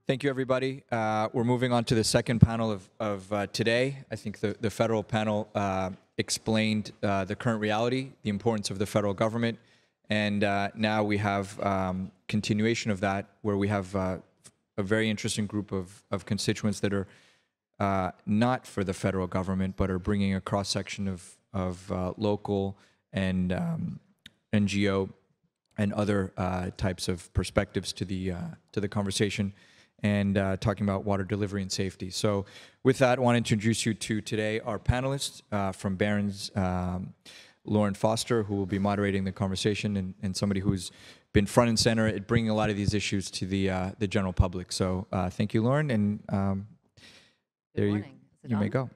Thank you, everybody. We're moving on to the second panel of today. I think the federal panel explained the current reality, the importance of the federal government, and now we have continuation of that, where we have a very interesting group of constituents that are not for the federal government, but are bringing a cross-section of local and NGO and other types of perspectives to the conversation, and talking about water delivery and safety. So with that, I want to introduce you to today our panelists from Barron's, Lauren Foster, who will be moderating the conversation, and somebody who's been front and center at bringing a lot of these issues to the general public. So thank you, Lauren, and there you may go.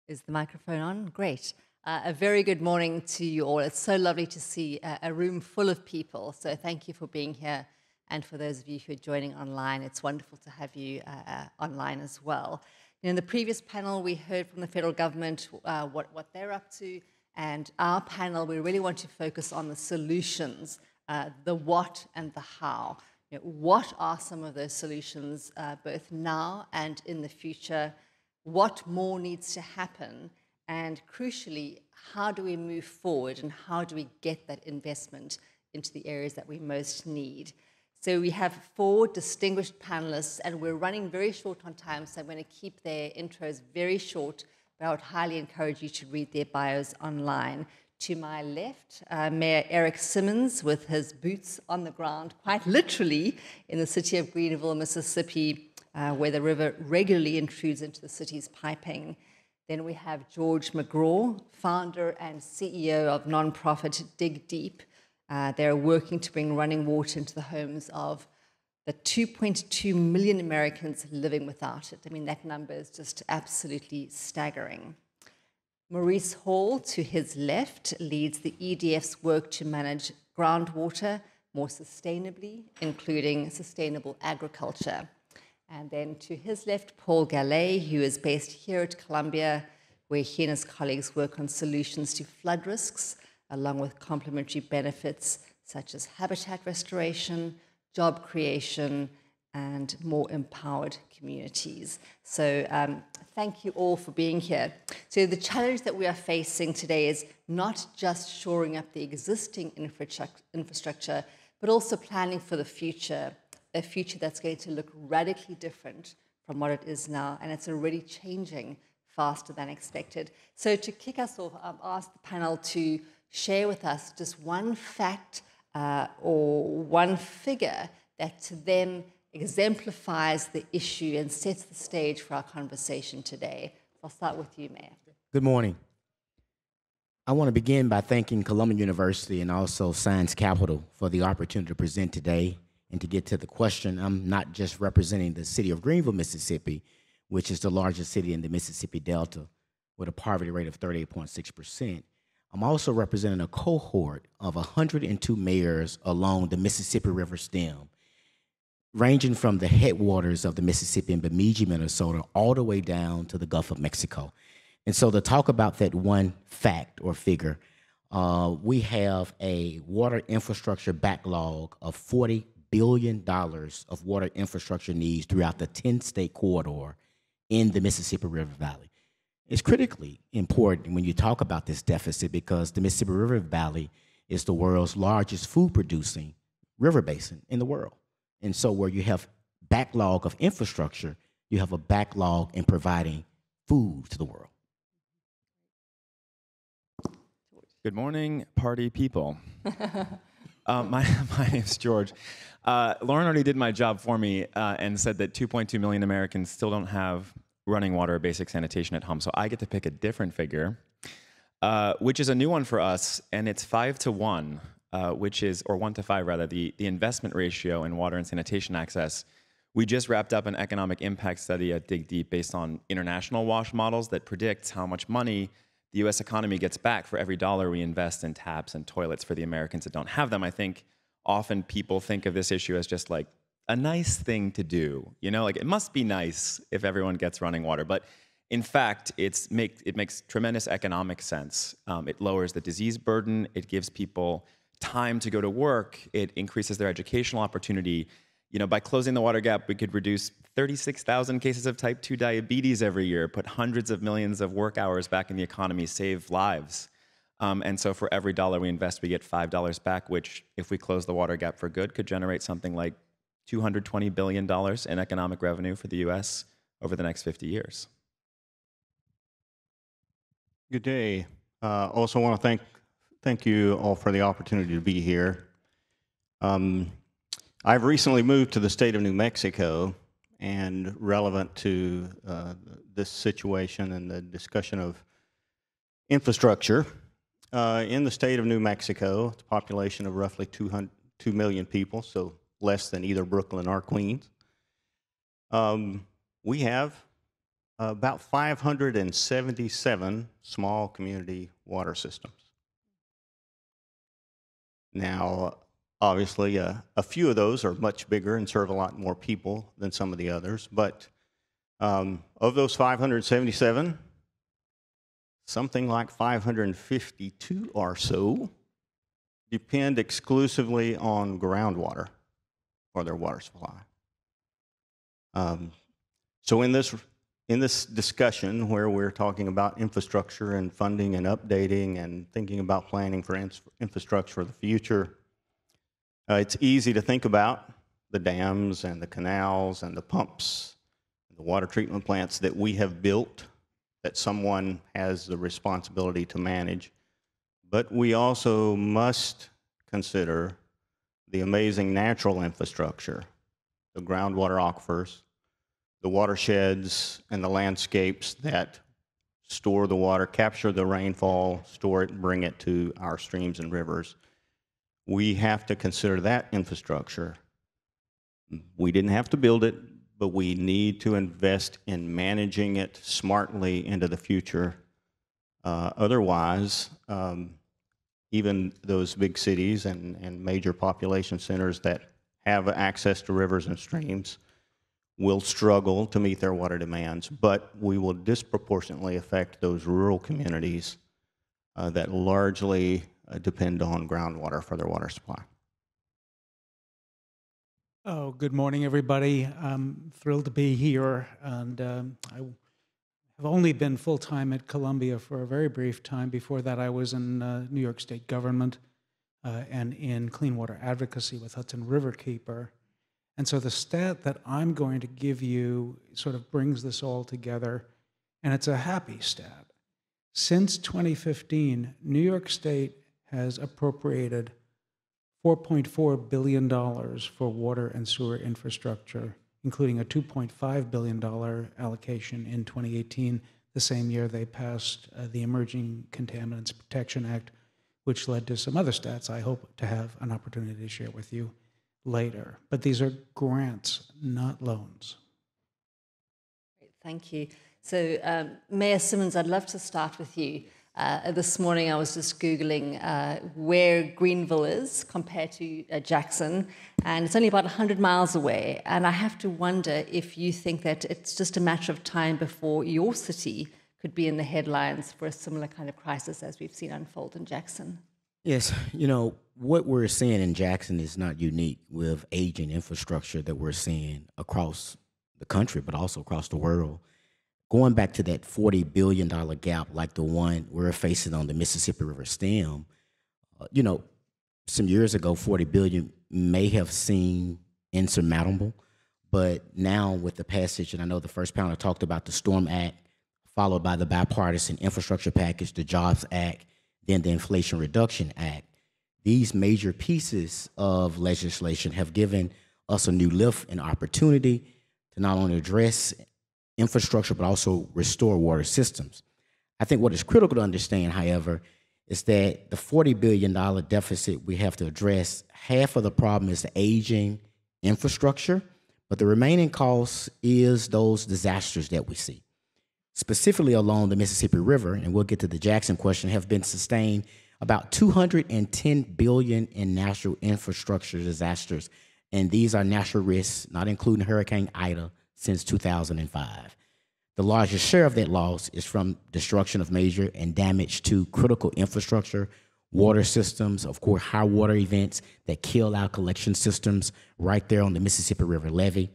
Is the microphone on? Great. A very good morning to you all. It's so lovely to see a room full of people. So thank you for being here. And for those of you who are joining online, it's wonderful to have you online as well. In the previous panel, we heard from the federal government what they're up to. And our panel, we really want to focus on the solutions, the what and the how. What are some of those solutions, both now and in the future? What more needs to happen? And crucially, how do we move forward, and how do we get that investment into the areas that we most need? So we have 4 distinguished panelists, and we're running very short on time, so I'm going to keep their intros very short, but I would highly encourage you to read their bios online. To my left, Mayor Errick Simmons, with his boots on the ground, quite literally, in the city of Greenville, Mississippi, where the river regularly intrudes into the city's piping. Then we have George McGraw, founder and CEO of nonprofit Dig Deep. They're working to bring running water into the homes of the 2.2 million Americans living without it. I mean, that number is just absolutely staggering. Maurice Hall, to his left, leads the EDF's work to manage groundwater more sustainably, including sustainable agriculture. And then to his left, Paul Gallay, who is based here at Columbia, where he and his colleagues work on solutions to flood risks, along with complementary benefits such as habitat restoration, job creation, and more empowered communities. So thank you all for being here. So the challenge that we are facing today is not just shoring up the existing infrastructure, but also planning for the future, a future that's going to look radically different from what it is now, and it's already changing faster than expected. So to kick us off, I've asked the panel to share with us just one fact or one figure that to them exemplifies the issue and sets the stage for our conversation today. I'll start with you, Mayor. Good morning. I want to begin by thanking Columbia University and also Science Capital for the opportunity to present today. And to get to the question, I'm not just representing the city of Greenville, Mississippi, which is the largest city in the Mississippi Delta with a poverty rate of 38.6%. I'm also representing a cohort of 102 mayors along the Mississippi River stem, ranging from the headwaters of the Mississippi in Bemidji, Minnesota, all the way down to the Gulf of Mexico. And so to talk about that one fact or figure, we have a water infrastructure backlog of $40 billion of water infrastructure needs throughout the 10-state corridor in the Mississippi River Valley. It's critically important when you talk about this deficit because the Mississippi River Valley is the world's largest food-producing river basin in the world. And so where you have backlog of infrastructure, you have a backlog in providing food to the world. Good morning, party people. My name's George. Lauren already did my job for me and said that 2.2 million Americans still don't have running water or basic sanitation at home. So I get to pick a different figure, which is a new one for us, and it's 5 to 1, which is, or 1 to 5 rather, the investment ratio in water and sanitation access. We just wrapped up an economic impact study at Dig Deep based on international WASH models that predicts how much money the U.S. economy gets back for every dollar we invest in taps and toilets for the Americans that don't have them. I think often people think of this issue as just like a nice thing to do. You know, like it must be nice if everyone gets running water, but In fact, it makes tremendous economic sense. It lowers the disease burden. It gives people time to go to work. It increases their educational opportunity. You know, by closing the water gap, we could reduce 36,000 cases of type 2 diabetes every year, put hundreds of millions of work hours back in the economy, save lives. And so for every dollar we invest, we get $5 back, which, if we close the water gap for good, could generate something like $220 billion in economic revenue for the U.S. over the next 50 years. Good day. Also want to thank you all for the opportunity to be here. I've recently moved to the state of New Mexico, and relevant to this situation and the discussion of infrastructure, in the state of New Mexico, it's a population of roughly 2 million people, so less than either Brooklyn or Queens. We have about 577 small community water systems. Now, obviously, a few of those are much bigger and serve a lot more people than some of the others, but of those 577, something like 552 or so depend exclusively on groundwater for their water supply. So in this discussion where we're talking about infrastructure and funding and updating and thinking about planning for infrastructure for the future, it's easy to think about the dams and the canals and the pumps, the water treatment plants that we have built that someone has the responsibility to manage. But we also must consider the amazing natural infrastructure, the groundwater aquifers, the watersheds and the landscapes that store the water, capture the rainfall, store it, and bring it to our streams and rivers. We have to consider that infrastructure. We didn't have to build it, but we need to invest in managing it smartly into the future. Otherwise, even those big cities and major population centers that have access to rivers and streams will struggle to meet their water demands, but we will disproportionately affect those rural communities that largely depend on groundwater for their water supply. Oh, good morning, everybody. I'm thrilled to be here, and I have only been full-time at Columbia for a very brief time. Before that, I was in New York State government and in clean water advocacy with Hudson Riverkeeper. And so the stat that I'm going to give you sort of brings this all together, and it's a happy stat. Since 2015, New York State has appropriated $4.4 billion for water and sewer infrastructure, including a $2.5 billion allocation in 2018, the same year they passed the Emerging Contaminants Protection Act, which led to some other stats I hope to have an opportunity to share with you later. But these are grants, not loans. Thank you. So, Mayor Simmons, I'd love to start with you. This morning I was just Googling where Greenville is compared to Jackson, and it's only about 100 miles away. And I have to wonder if you think that it's just a matter of time before your city could be in the headlines for a similar kind of crisis as we've seen unfold in Jackson. Yes, you know, what we're seeing in Jackson is not unique with aging infrastructure that we're seeing across the country, but also across the world. Going back to that $40 billion gap, like the one we're facing on the Mississippi River stem, you know, some years ago, $40 billion may have seemed insurmountable, but now with the passage, and I know the first panel talked about the Storm Act, followed by the bipartisan infrastructure package, the Jobs Act, then the Inflation Reduction Act. These major pieces of legislation have given us a new lift and opportunity to not only address infrastructure, but also restore water systems. I think what is critical to understand, however, is that the $40 billion deficit we have to address, half of the problem is the aging infrastructure, but the remaining cost is those disasters that we see. Specifically along the Mississippi River, and we'll get to the Jackson question, have been sustained about $210 billion in natural infrastructure disasters, and these are natural risks, not including Hurricane Ida, since 2005. The largest share of that loss is from destruction of major and damage to critical infrastructure, water systems, of course, high water events that kill our collection systems right there on the Mississippi River levee.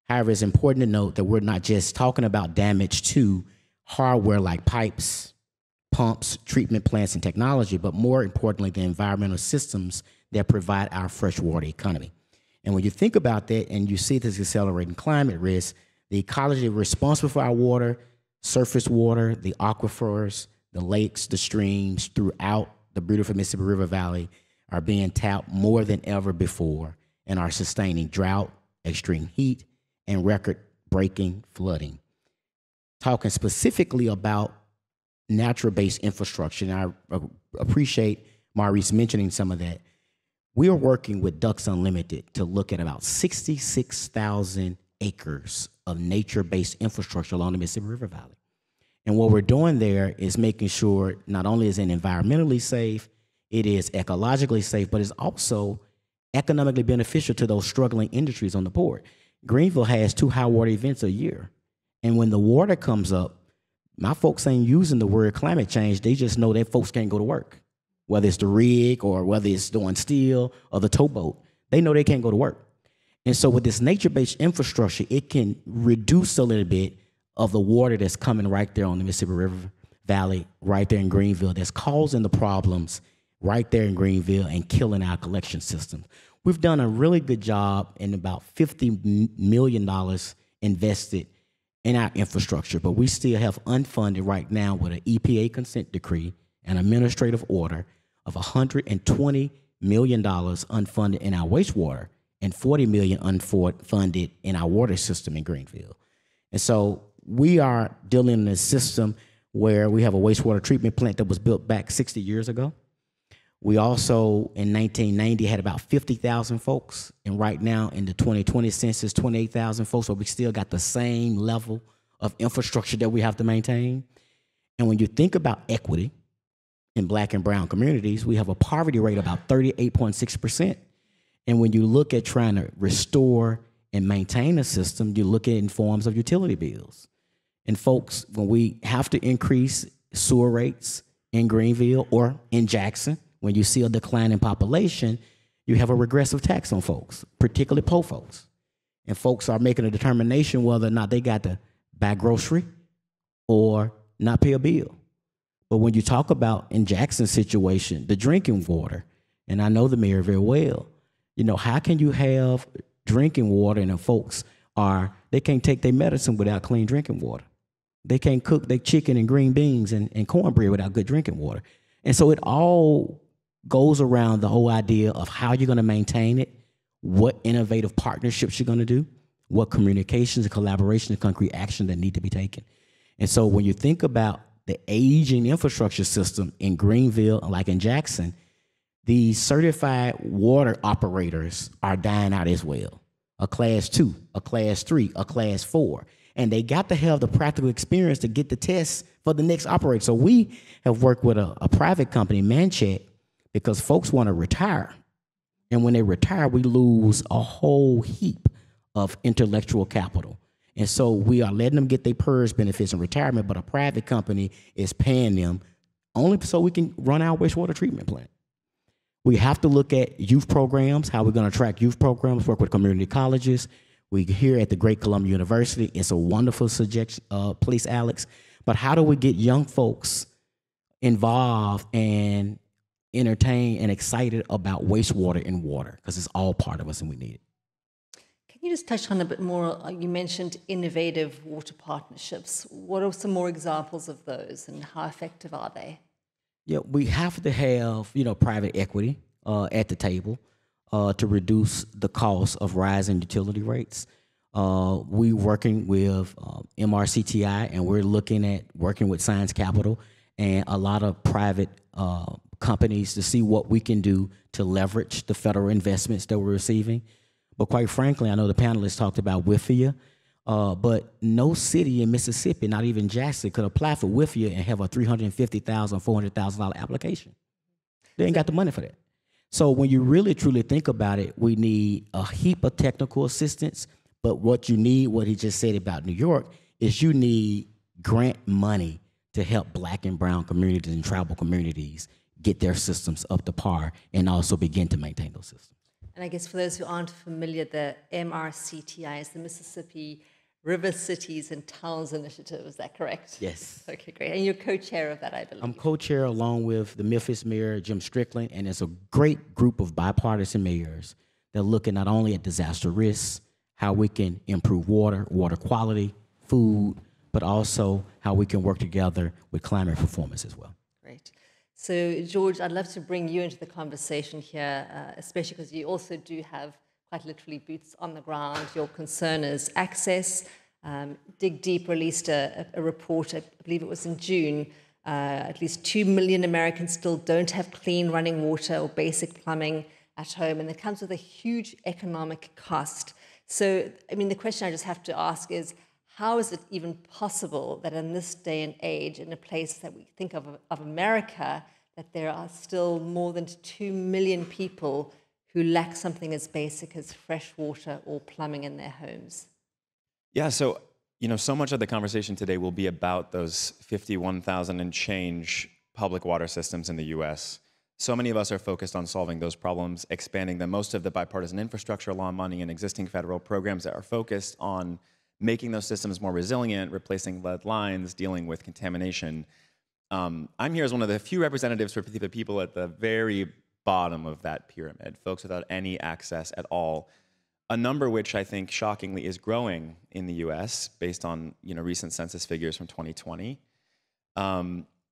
However, it's important to note that we're not just talking about damage to hardware like pipes, pumps, treatment plants, and technology, but more importantly, the environmental systems that provide our freshwater economy. And when you think about that and you see this accelerating climate risk, the ecology responsible for our water, surface water, the aquifers, the lakes, the streams throughout the beautiful Mississippi River Valley are being tapped more than ever before and are sustaining drought, extreme heat, and record-breaking flooding. Talking specifically about natural-based infrastructure, and I appreciate Maurice mentioning some of that. We are working with Ducks Unlimited to look at about 66,000 acres of nature-based infrastructure along the Mississippi River Valley. And what we're doing there is making sure not only is it environmentally safe, it is ecologically safe, but it's also economically beneficial to those struggling industries on the port. Greenville has 2 high water events a year. And when the water comes up, my folks ain't using the word climate change. They just know that folks can't go to work, whether it's the rig or whether it's doing steel or the towboat. They know they can't go to work. And so with this nature-based infrastructure, it can reduce a little bit of the water that's coming right there on the Mississippi River Valley, right there in Greenville, that's causing the problems right there in Greenville and killing our collection system. We've done a really good job in about $50 million invested in our infrastructure, but we still have unfunded right now with an EPA consent decree and administrative order of $120 million unfunded in our wastewater and $40 million unfunded in our water system in Greenville. And so we are dealing in a system where we have a wastewater treatment plant that was built back 60 years ago. We also, in 1990, had about 50,000 folks, and right now in the 2020 census, 28,000 folks, but we still got the same level of infrastructure that we have to maintain. And when you think about equity in Black and brown communities, we have a poverty rate of about 38.6%. And when you look at trying to restore and maintain a system, you look at it in forms of utility bills. And folks, when we have to increase sewer rates in Greenville or in Jackson, when you see a decline in population, you have a regressive tax on folks, particularly poor folks. And folks are making a determination whether or not they got to buy grocery or not pay a bill. But when you talk about in Jackson's situation, the drinking water, and I know the mayor very well, you know, how can you have drinking water and the folks they can't take their medicine without clean drinking water. They can't cook their chicken and green beans and cornbread without good drinking water. And so it all goes around the whole idea of how you're going to maintain it, what innovative partnerships you're going to do, what communications and collaboration and concrete action that need to be taken. And so when you think about the aging infrastructure system in Greenville, like in Jackson, the certified water operators are dying out as well. A class 2, a class 3, a class 4. And they got to have the practical experience to get the tests for the next operator. So we have worked with a private company, Mancheck, because folks want to retire. And when they retire, we lose a whole heap of intellectual capital. And so we are letting them get their PERS benefits in retirement, but a private company is paying them only so we can run our wastewater treatment plant. We have to look at youth programs, how we're going to attract youth programs, work with community colleges. We here at the Great Columbia University, it's a wonderful suggestion, place, Alex. But how do we get young folks involved and entertained and excited about wastewater and water? Because it's all part of us and we need it. Can you just touch on a bit more? You mentioned innovative water partnerships. What are some more examples of those and how effective are they? Yeah, we have to have, private equity at the table to reduce the cost of rising utility rates. We're working with MRCTI, and we're looking at working with Science Capital and a lot of private companies to see what we can do to leverage the federal investments that we're receiving. But quite frankly, I know the panelists talked about WIFIA, but no city in Mississippi, not even Jackson, could apply for WIFIA and have a $350,000, $400,000 application. They ain't got the money for that. So when you really, truly think about it, we need a heap of technical assistance, but what you need, what he just said about New York, is you need grant money to help Black and brown communities and tribal communities get their systems up to par and also begin to maintain those systems. And I guess for those who aren't familiar, the MRCTI is the Mississippi River Cities and Towns Initiative. Is that correct? Yes. Okay, great. And you're co-chair of that, I believe. I'm co-chair along with the Memphis Mayor, Jim Strickland, and it's a great group of bipartisan mayors that are looking not only at disaster risks, how we can improve water quality, food, but also how we can work together with climate performance as well. Great. So, George, I'd love to bring you into the conversation here, especially because you also do have quite literally boots on the ground. Your concern is access. Dig Deep released a report, I believe it was in June. At least 2 million Americans still don't have clean running water or basic plumbing at home, and it comes with a huge economic cost. So, I mean, the question I just have to ask is, how is it even possible that in this day and age, in a place that we think of America, that there are still more than 2 million people who lack something as basic as fresh water or plumbing in their homes? Yeah, so, so much of the conversation today will be about those 51,000 and change public water systems in the US. So many of us are focused on solving those problems, expanding them. Most of the bipartisan infrastructure law money and existing federal programs that are focused on making those systems more resilient, replacing lead lines, dealing with contamination. I'm here as one of the few representatives for the people at the very bottom of that pyramid, folks without any access at all, a number which I think shockingly is growing in the US based on recent census figures from 2020.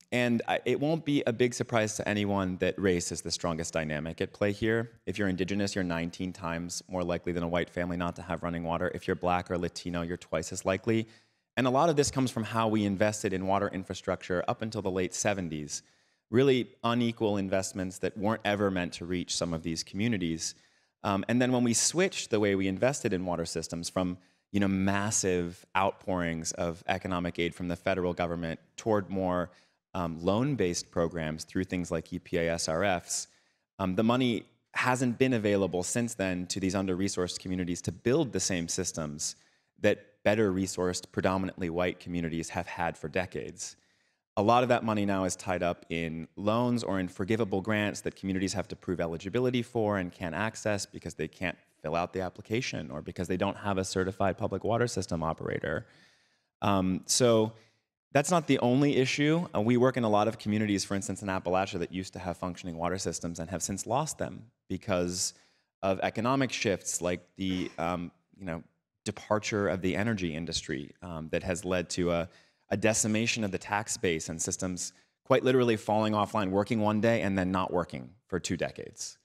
And it won't be a big surprise to anyone that race is the strongest dynamic at play here. If you're Indigenous, you're 19 times more likely than a white family not to have running water. If you're Black or Latino, you're twice as likely. And a lot of this comes from how we invested in water infrastructure up until the late 70s. Really unequal investments that weren't ever meant to reach some of these communities. And then when we switched the way we invested in water systems from massive outpourings of economic aid from the federal government toward more loan-based programs through things like EPA SRFs, the money hasn't been available since then to these under-resourced communities to build the same systems that better resourced, predominantly white communities have had for decades. A lot of that money now is tied up in loans or in forgivable grants that communities have to prove eligibility for and can't access because they can't fill out the application or because they don't have a certified public water system operator. So that's not the only issue. We work in a lot of communities, for instance, in Appalachia that used to have functioning water systems and have since lost them because of economic shifts like the departure of the energy industry that has led to a decimation of the tax base and systems quite literally falling offline, working one day and then not working for 2 decades.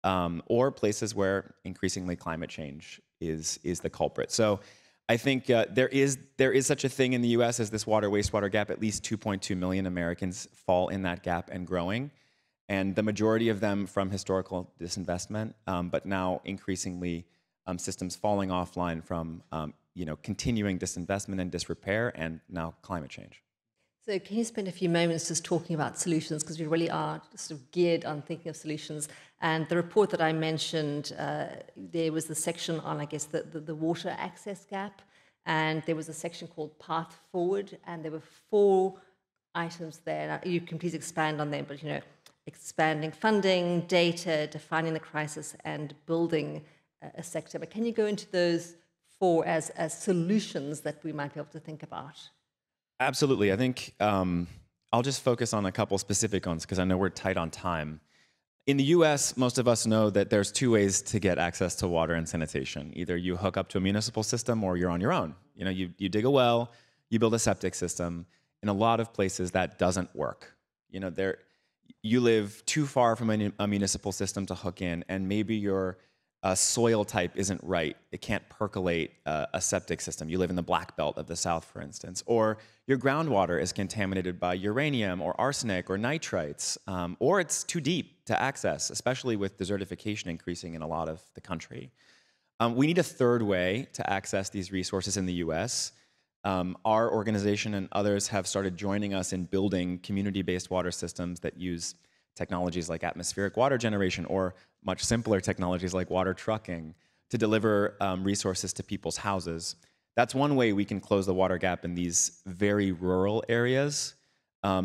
Or places where increasingly climate change is the culprit. So I think there is such a thing in the US as this water-wastewater gap. At least 2.2 million Americans fall in that gap and growing. And the majority of them from historical disinvestment, but now increasingly systems falling offline from continuing disinvestment and disrepair, and now climate change. So can you spend a few moments just talking about solutions, because we really are sort of geared on thinking of solutions. And the report that I mentioned, there was the section on, I guess, the water access gap, and there was a section called Path Forward, and there were 4 items there. Now, you can please expand on them, but expanding funding, data, defining the crisis, and building a sector. But can you go into those 4 as solutions that we might be able to think about? Absolutely. I think I'll just focus on a couple specific ones because I know we're tight on time. In the US, most of us know that there's 2 ways to get access to water and sanitation. Either you hook up to a municipal system or you're on your own. You dig a well, you build a septic system. In a lot of places, that doesn't work. You live too far from a municipal system to hook in, and maybe your soil type isn't right. It can't percolate a septic system. You live in the black belt of the South, for instance. Or your groundwater is contaminated by uranium or arsenic or nitrites, or it's too deep to access, especially with desertification increasing in a lot of the country. We need a third way to access these resources in the US. Our organization and others have started joining us in building community-based water systems that use technologies like atmospheric water generation or much simpler technologies like water trucking to deliver resources to people's houses. That's one way we can close the water gap in these very rural areas.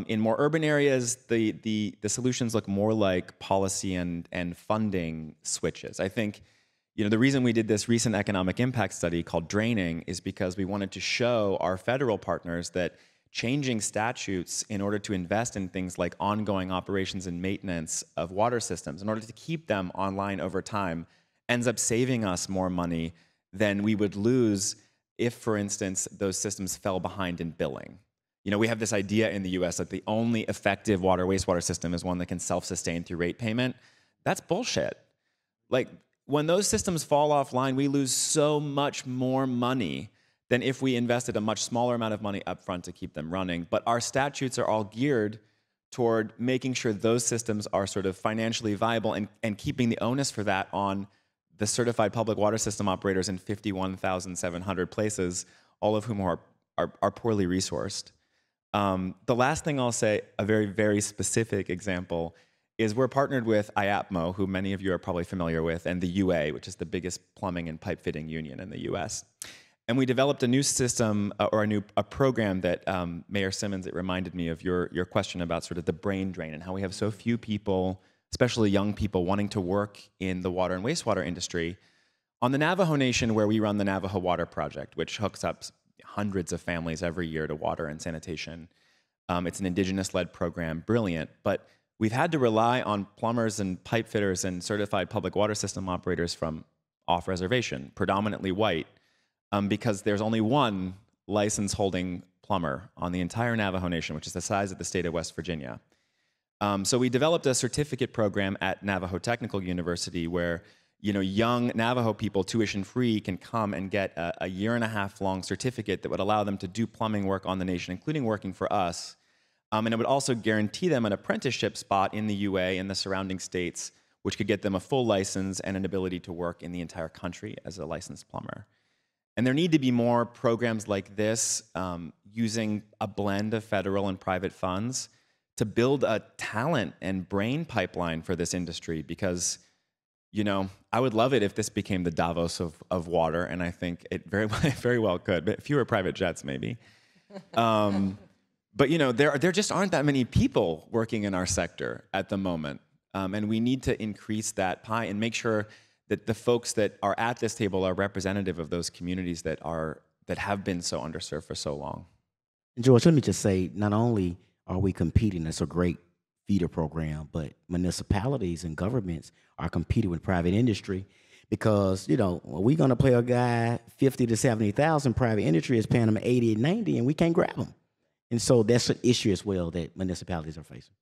In more urban areas, the solutions look more like policy and funding switches. I think, the reason we did this recent economic impact study called Draining is because we wanted to show our federal partners that changing statutes in order to invest in things like ongoing operations and maintenance of water systems, in order to keep them online over time, ends up saving us more money than we would lose if, for instance, those systems fell behind in billing. We have this idea in the US that the only effective water wastewater system is one that can self-sustain through rate payment. That's bullshit. Like, when those systems fall offline, we lose so much more money than if we invested a much smaller amount of money upfront to keep them running. But our statutes are all geared toward making sure those systems are sort of financially viable and keeping the onus for that on the certified public water system operators in 51,700 places, all of whom are poorly resourced. The last thing I'll say, a very, very specific example, is we're partnered with IAPMO, who many of you are probably familiar with, and the UA, which is the biggest plumbing and pipe fitting union in the US. And we developed a new system, or a program that, Mayor Simmons, it reminded me of your question about sort of the brain drain and how we have so few people, especially young people, wanting to work in the water and wastewater industry. On the Navajo Nation, where we run the Navajo Water Project, which hooks up hundreds of families every year to water and sanitation. It's an indigenous-led program, brilliant, but we've had to rely on plumbers and pipe fitters and certified public water system operators from off-reservation, predominantly white, because there's only one license-holding plumber on the entire Navajo Nation, which is the size of the state of West Virginia. So we developed a certificate program at Navajo Technical University where young Navajo people, tuition-free, can come and get a year-and-a-half-long certificate that would allow them to do plumbing work on the nation, including working for us. And it would also guarantee them an apprenticeship spot in the UA and the surrounding states, which could get them a full license and an ability to work in the entire country as a licensed plumber. And there need to be more programs like this, using a blend of federal and private funds to build a talent and brain pipeline for this industry, because I would love it if this became the Davos of water, and I think it very well could, but fewer private jets maybe. But there just aren't that many people working in our sector at the moment, and we need to increase that pie and make sure that the folks that are at this table are representative of those communities that have been so underserved for so long. George, let me just say, not only are we competing, it's a great feeder program, but municipalities and governments are competing with private industry because, we're going to pay a guy 50 to 70,000, private industry is paying them 80 and 90, and we can't grab them. And so that's an issue as well that municipalities are facing.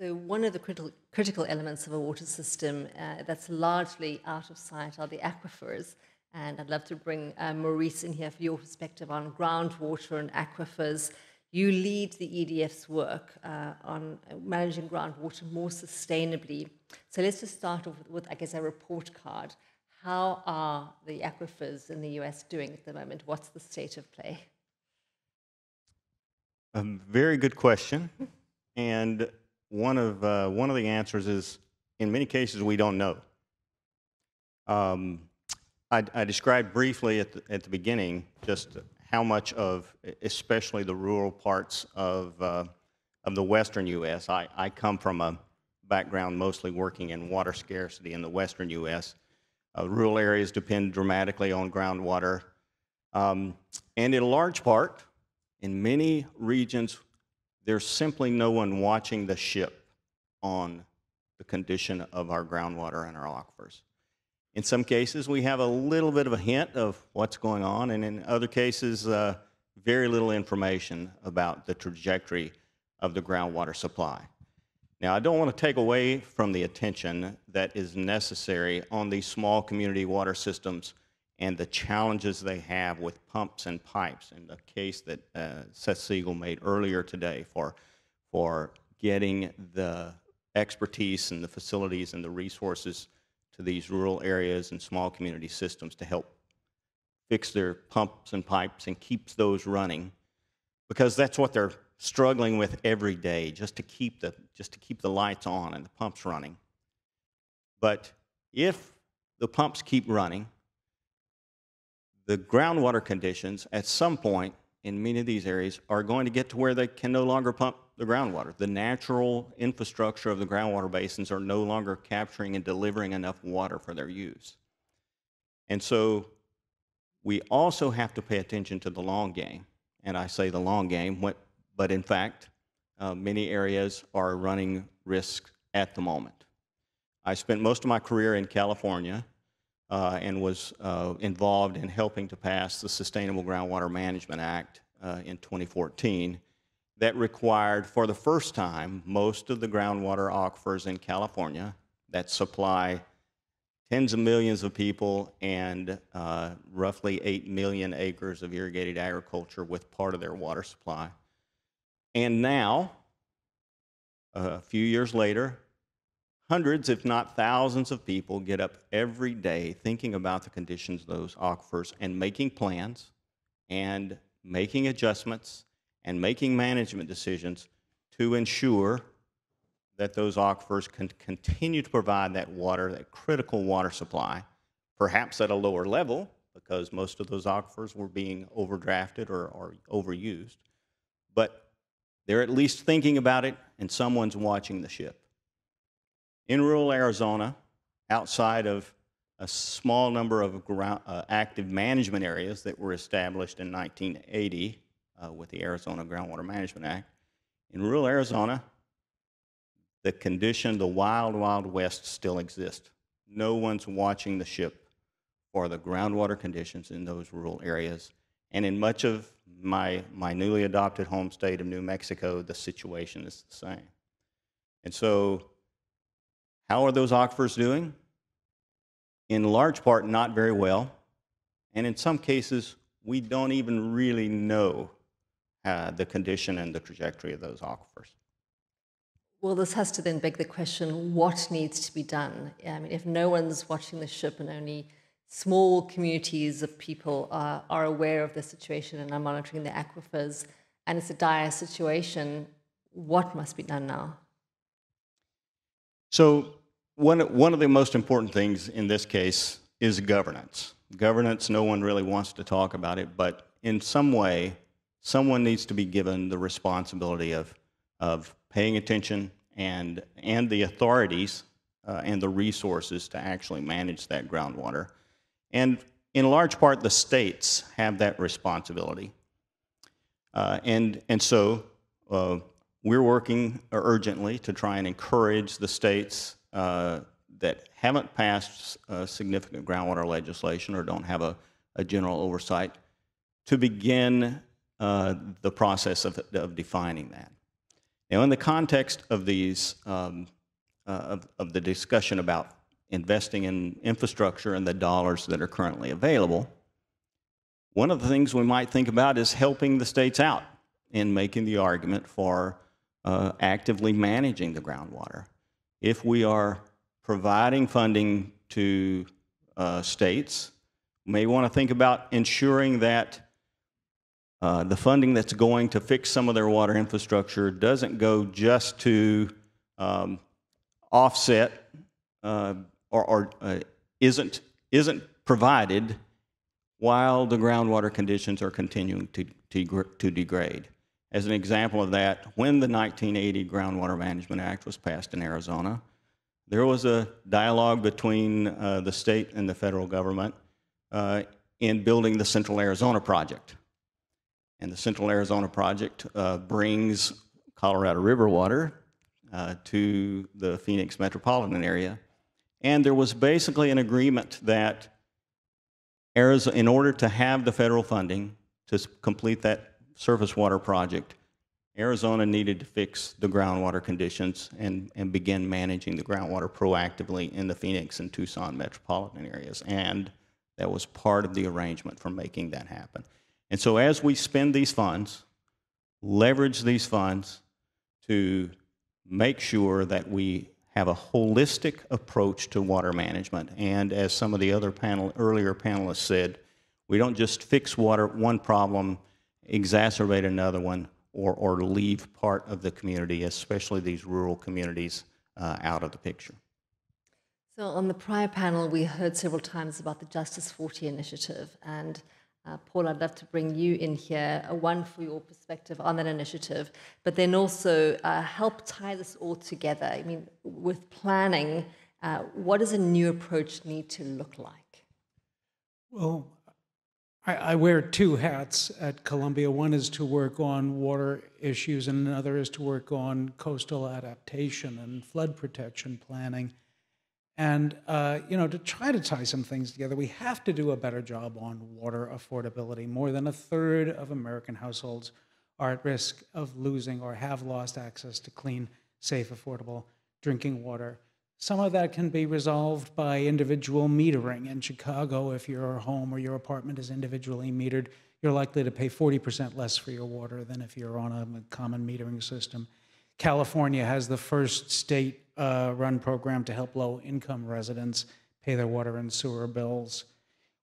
So one of the critical elements of a water system that's largely out of sight are the aquifers. And I'd love to bring Maurice in here for your perspective on groundwater and aquifers. You lead the EDF's work on managing groundwater more sustainably. So let's just start off with, I guess, a report card. How are the aquifers in the US doing at the moment? What's the state of play? A very good question. And one of the answers is, in many cases, we don't know. I described briefly at the beginning just how much of, especially the rural parts of the western U.S. I come from a background mostly working in water scarcity in the western U.S. Rural areas depend dramatically on groundwater. And in a large part, in many regions, there's simply no one watching the ship on the condition of our groundwater and our aquifers. In some cases, we have a little bit of a hint of what's going on, and in other cases, very little information about the trajectory of the groundwater supply. Now, I don't want to take away from the attention that is necessary on these small community water systems and the challenges they have with pumps and pipes, in the case that Seth Siegel made earlier today for getting the expertise and the facilities and the resources to these rural areas and small community systems to help fix their pumps and pipes and keep those running, because that's what they're struggling with every day, just to keep the lights on and the pumps running. But if the pumps keep running, the groundwater conditions at some point in many of these areas are going to get to where they can no longer pump the groundwater. The natural infrastructure of the groundwater basins are no longer capturing and delivering enough water for their use. And so we also have to pay attention to the long game. And I say the long game, but in fact, many areas are running risk at the moment. I spent most of my career in California and was involved in helping to pass the Sustainable Groundwater Management Act in 2014 that required, for the first time, most of the groundwater aquifers in California that supply tens of millions of people and roughly 8 million acres of irrigated agriculture with part of their water supply. And now, a few years later, hundreds, if not thousands of people get up every day thinking about the conditions of those aquifers and making plans and making adjustments and making management decisions to ensure that those aquifers can continue to provide that water, that critical water supply, perhaps at a lower level because most of those aquifers were being overdrafted or overused. But they're at least thinking about it and someone's watching the ship. In rural Arizona, outside of a small number of active management areas that were established in 1980 with the Arizona Groundwater Management Act, in rural Arizona, the condition, the wild, wild west still exists. No one's watching the ship for the groundwater conditions in those rural areas. And in much of my newly adopted home state of New Mexico, the situation is the same. And so, how are those aquifers doing? In large part, not very well. And in some cases, we don't even really know the condition and the trajectory of those aquifers. Well, this has to then beg the question, what needs to be done? I mean, if no one's watching the ship and only small communities of people are aware of the situation and are monitoring the aquifers, and it's a dire situation, what must be done now? So one of the most important things in this case is governance. Governance, no one really wants to talk about it, but in some way, someone needs to be given the responsibility of paying attention and the authorities and the resources to actually manage that groundwater. And in large part, the states have that responsibility. And so we're working urgently to try and encourage the states that haven't passed significant groundwater legislation or don't have a general oversight to begin the process of defining that. Now, in the context of these, of the discussion about investing in infrastructure and the dollars that are currently available, one of the things we might think about is helping the states out in making the argument for actively managing the groundwater. If we are providing funding to states, we may want to think about ensuring that the funding that's going to fix some of their water infrastructure doesn't go just to offset or isn't provided while the groundwater conditions are continuing to degrade. As an example of that, when the 1980 Groundwater Management Act was passed in Arizona, there was a dialogue between the state and the federal government in building the Central Arizona Project. And the Central Arizona Project brings Colorado River water to the Phoenix metropolitan area. And there was basically an agreement that Arizona, in order to have the federal funding to complete that surface water project, Arizona needed to fix the groundwater conditions and begin managing the groundwater proactively in the Phoenix and Tucson metropolitan areas. And that was part of the arrangement for making that happen. And so as we spend these funds, leverage these funds to make sure that we have a holistic approach to water management. And as some of the other earlier panelists said, we don't just fix one problem, exacerbate another one, or leave part of the community, especially these rural communities, out of the picture. So on the prior panel, we heard several times about the Justice 40 initiative. And Paul, I'd love to bring you in here, one for your perspective on that initiative, but then also help tie this all together. I mean, with planning, what does a new approach need to look like? Well, I wear two hats at Columbia. One is to work on water issues, and another is to work on coastal adaptation and flood protection planning. And, to try to tie some things together, we have to do a better job on water affordability. More than a third of American households are at risk of losing or have lost access to clean, safe, affordable drinking water. Some of that can be resolved by individual metering. In Chicago, if your home or your apartment is individually metered, you're likely to pay 40% less for your water than if you're on a common metering system. California has the first state-run program to help low-income residents pay their water and sewer bills.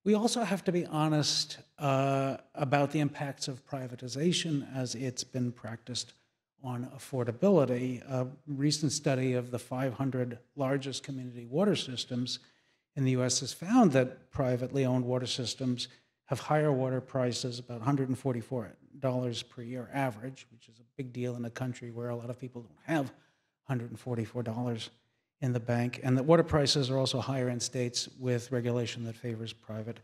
We also have to be honest about the impacts of privatization as it's been practiced on affordability. A recent study of the 500 largest community water systems in the US has found that privately owned water systems have higher water prices, about $144 per year average, which is a big deal in a country where a lot of people don't have $144 in the bank. And that water prices are also higher in states with regulation that favors private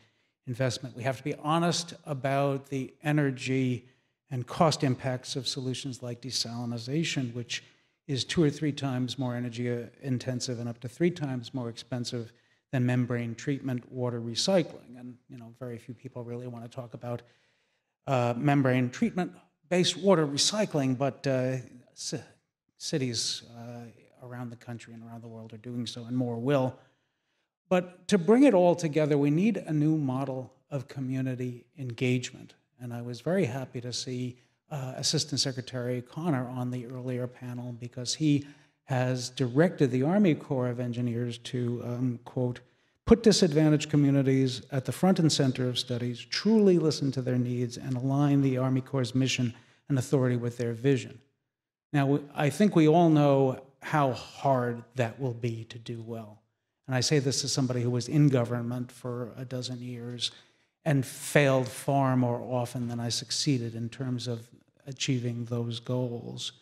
investment. We have to be honest about the energy and cost impacts of solutions like desalination, which is 2 or 3 times more energy intensive and up to 3 times more expensive than membrane treatment water recycling. And very few people really want to talk about membrane treatment-based water recycling, but cities around the country and around the world are doing so, and more will. But to bring it all together, we need a new model of community engagement. And I was very happy to see Assistant Secretary Connor on the earlier panel, because he has directed the Army Corps of Engineers to, quote, put disadvantaged communities at the front and center of studies, truly listen to their needs, and align the Army Corps' mission and authority with their vision. Now, I think we all know how hard that will be to do well. And I say this as somebody who was in government for a dozen years and failed far more often than I succeeded in terms of achieving those goals.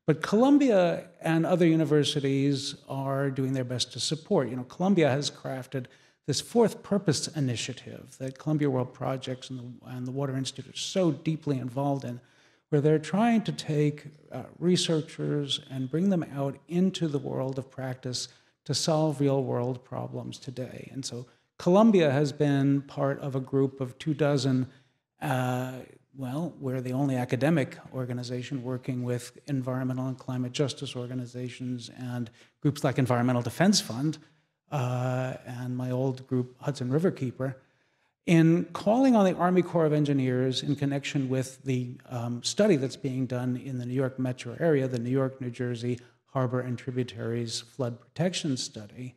But Columbia and other universities are doing their best to support. Columbia has crafted this 4th Purpose initiative that Columbia World Projects and the Water Institute are so deeply involved in, where they're trying to take researchers and bring them out into the world of practice to solve real-world problems today. And so Columbia has been part of a group of 24, we're the only academic organization working with environmental and climate justice organizations and groups like Environmental Defense Fund and my old group, Hudson River Keeper, in calling on the Army Corps of Engineers in connection with the study that's being done in the New York metro area, the New York, New Jersey Harbor and Tributaries Flood Protection Study,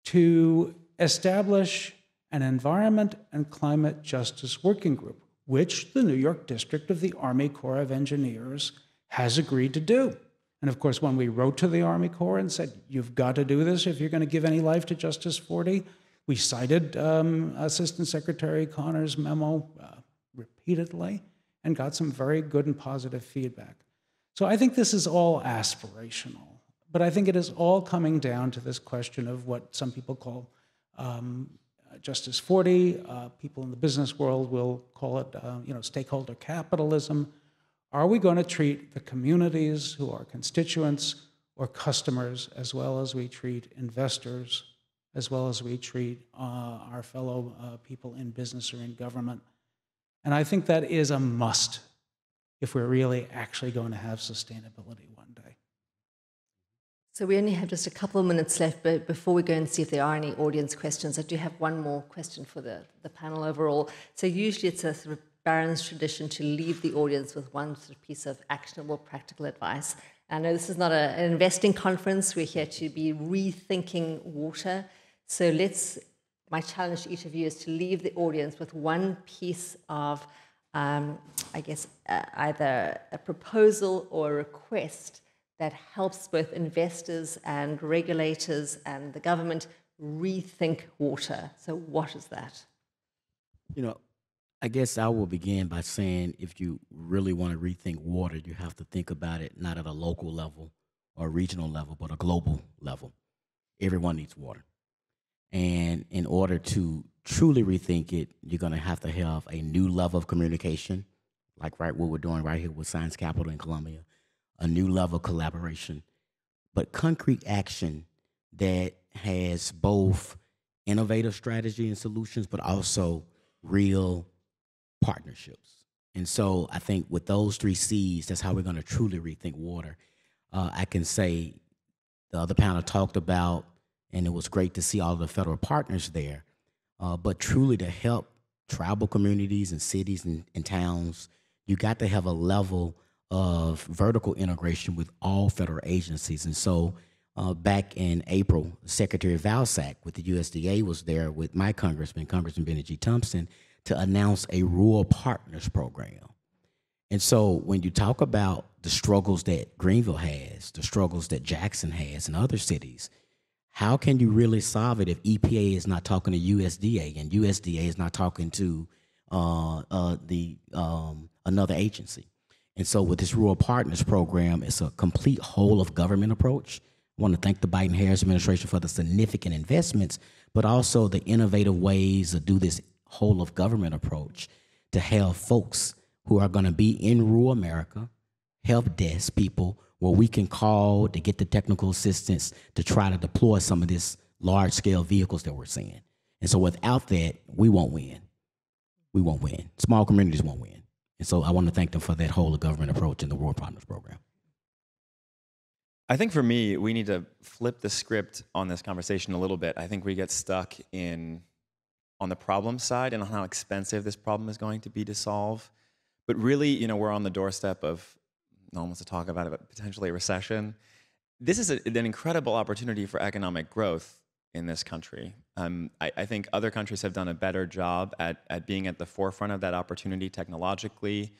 to establish an environment and climate justice working group, which the New York district of the Army Corps of Engineers has agreed to do. And of course, when we wrote to the Army Corps and said, you've got to do this if you're going to give any life to Justice 40, we cited Assistant Secretary Connor's memo repeatedly and got some very good and positive feedback. So I think this is all aspirational, but I think it is all coming down to this question of what some people call Justice 40. People in the business world will call it, stakeholder capitalism. Are we going to treat the communities who are constituents or customers as well as we treat investors, as well as we treat our fellow people in business or in government? And I think that is a must if we're really actually going to have sustainability one day. So we only have just a couple of minutes left, but before we go and see if there are any audience questions, I do have one more question for the panel overall. So usually it's a sort of Baron's tradition to leave the audience with one sort of piece of actionable, practical advice. I know this is not an investing conference. We're here to be rethinking water. So my challenge to each of you is to leave the audience with one piece of, either a proposal or a request that helps both investors and regulators and the government rethink water. So what is that? You know, I guess I will begin by saying if you really want to rethink water, you have to think about it not at a local level or regional level, but a global level. Everyone needs water. And in order to truly rethink it, you're going to have a new level of communication, like what we're doing right here with Science Capital in Columbia, a new level of collaboration, but concrete action that has both innovative strategy and solutions, but also real partnerships. And so I think with those 3 C's, that's how we're going to truly rethink water. I can say the other panel talked about, and it was great to see all of the federal partners there, but truly to help tribal communities and cities and towns, you got to have a level of vertical integration with all federal agencies. And so back in April, Secretary Valsack with the USDA was there with my Congressman Bennett G. Thompson, to announce a Rural Partners Program. And so when you talk about the struggles that Greenville has, the struggles that Jackson has and other cities, how can you really solve it if EPA is not talking to USDA and USDA is not talking to another agency? And so with this Rural Partners Program, it's a complete whole of government approach. I want to thank the Biden-Harris administration for the significant investments, but also the innovative ways to do this whole of government approach to have folks who are going to be in rural America, help desk people where we can call to get the technical assistance to try to deploy some of this large scale vehicles that we're seeing. And so without that, we won't win. We won't win. Small communities won't win. And so I want to thank them for that whole of government approach in the Rural Partners Program. I think for me, we need to flip the script on this conversation a little bit. I think we get stuck on the problem side and on how expensive this problem is going to be to solve. But really, we're on the doorstep of, no one wants to talk about it, but potentially a recession. This is an incredible opportunity for economic growth in this country. I think other countries have done a better job at being at the forefront of that opportunity technologically,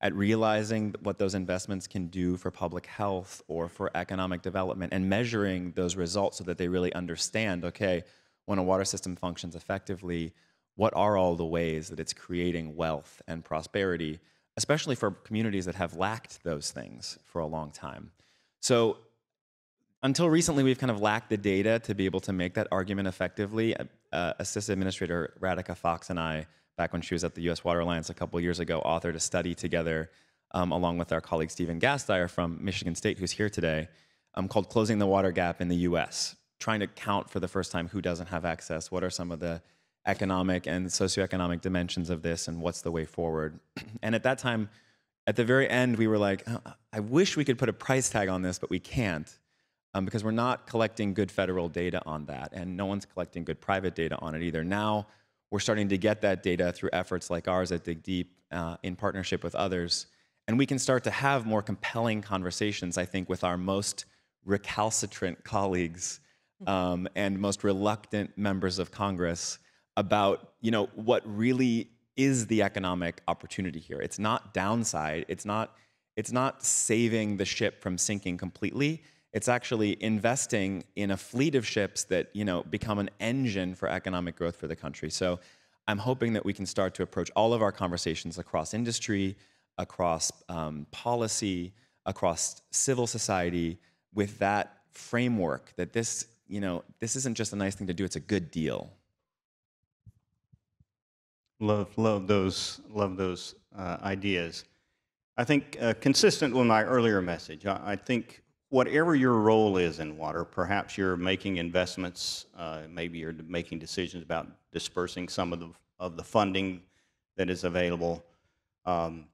at realizing what those investments can do for public health or for economic development, and measuring those results so that they really understand, okay, when a water system functions effectively, what are all the ways that it's creating wealth and prosperity, especially for communities that have lacked those things for a long time. So until recently, we've kind of lacked the data to be able to make that argument effectively. Assistant Administrator Radhika Fox and I, back when she was at the U.S. Water Alliance a couple years ago, authored a study together along with our colleague Stephen Gasteyer from Michigan State, who's here today, called Closing the Water Gap in the U.S., trying to count for the first time who doesn't have access, what are some of the economic and socioeconomic dimensions of this, and what's the way forward. And at that time, at the very end, we were like, oh, I wish we could put a price tag on this, but we can't, because we're not collecting good federal data on that, and no one's collecting good private data on it either. Now, we're starting to get that data through efforts like ours at Dig Deep in partnership with others, and we can start to have more compelling conversations, I think, with our most recalcitrant colleagues and most reluctant members of Congress about, what really is the economic opportunity here. It's not downside. It's not saving the ship from sinking completely. It's actually investing in a fleet of ships that, become an engine for economic growth for the country. So I'm hoping that we can start to approach all of our conversations across industry, across policy, across civil society with that framework that this isn't just a nice thing to do, it's a good deal. Love those ideas. I think consistent with my earlier message, I think whatever your role is in water, perhaps you're making investments, maybe you're making decisions about dispersing some of the funding that is available. I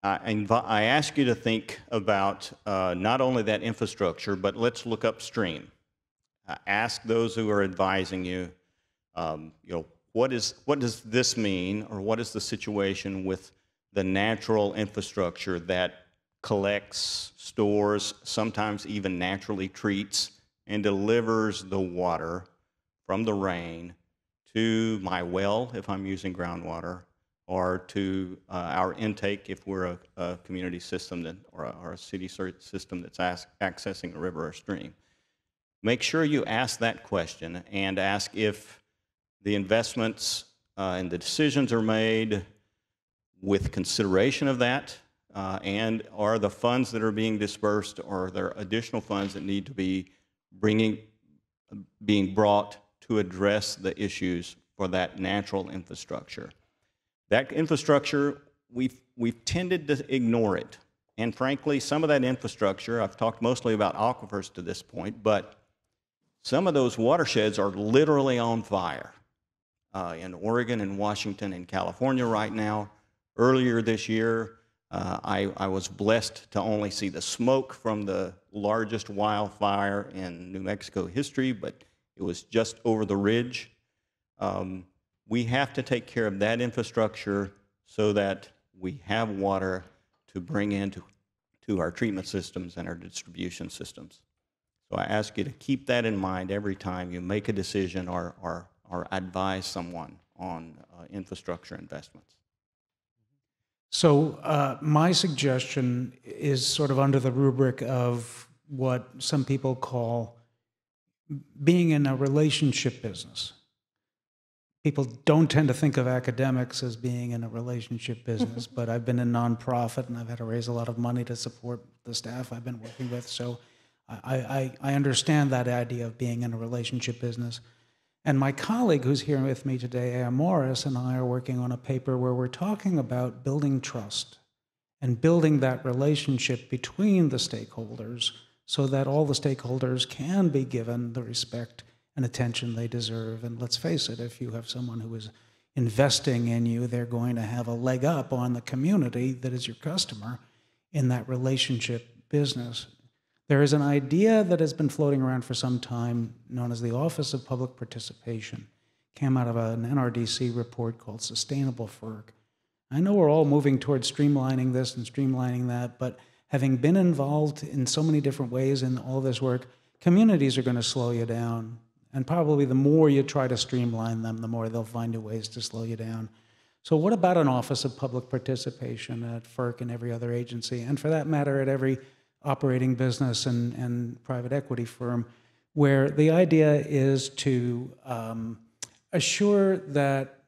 ask you to think about not only that infrastructure, but let's look upstream. Ask those who are advising you, what does this mean, or what is the situation with the natural infrastructure that collects, stores, sometimes even naturally treats, and delivers the water from the rain to my well, if I'm using groundwater, or to our intake if we're a community system or a city system that's accessing a river or stream. Make sure you ask that question and ask if the investments and the decisions are made with consideration of that, and are the funds that are being dispersed, or are there additional funds that need to be being brought to address the issues for that natural infrastructure. That infrastructure, we've tended to ignore it. And frankly, some of that infrastructure, I've talked mostly about aquifers to this point, but some of those watersheds are literally on fire in Oregon and Washington and California right now. Earlier this year, I was blessed to only see the smoke from the largest wildfire in New Mexico history, but it was just over the ridge. We have to take care of that infrastructure so that we have water to bring into our treatment systems and our distribution systems. So I ask you to keep that in mind every time you make a decision or advise someone on infrastructure investments. So my suggestion is sort of under the rubric of what some people call being in a relationship business. People don't tend to think of academics as being in a relationship business, but I've been in nonprofit and I've had to raise a lot of money to support the staff I've been working with. So I understand that idea of being in a relationship business. And my colleague who's here with me today, Maurice, and I are working on a paper where we're talking about building trust and building that relationship between the stakeholders so that all the stakeholders can be given the respect and attention they deserve. And let's face it, if you have someone who is investing in you, they're going to have a leg up on the community that is your customer in that relationship business. There is an idea that has been floating around for some time known as the Office of Public Participation. It came out of an NRDC report called Sustainable FERC. I know we're all moving towards streamlining this and streamlining that, but having been involved in so many different ways in all this work, communities are going to slow you down. And probably the more you try to streamline them, the more they'll find new ways to slow you down. So what about an Office of Public Participation at FERC and every other agency, and for that matter at every operating business and private equity firm, where the idea is to assure that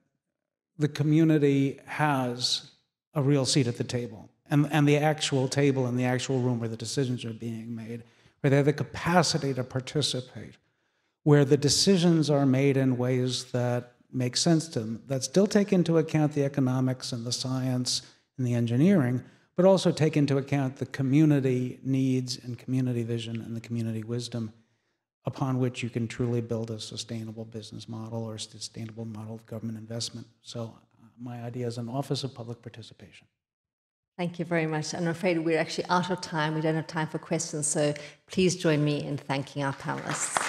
the community has a real seat at the table, and the actual table and the actual room where the decisions are being made, where they have the capacity to participate, where the decisions are made in ways that make sense to them, that still take into account the economics and the science and the engineering, but also take into account the community needs and community vision and the community wisdom upon which you can truly build a sustainable business model or a sustainable model of government investment. So my idea is an Office of Public Participation. Thank you very much. I'm afraid we're actually out of time. We don't have time for questions, so please join me in thanking our panelists.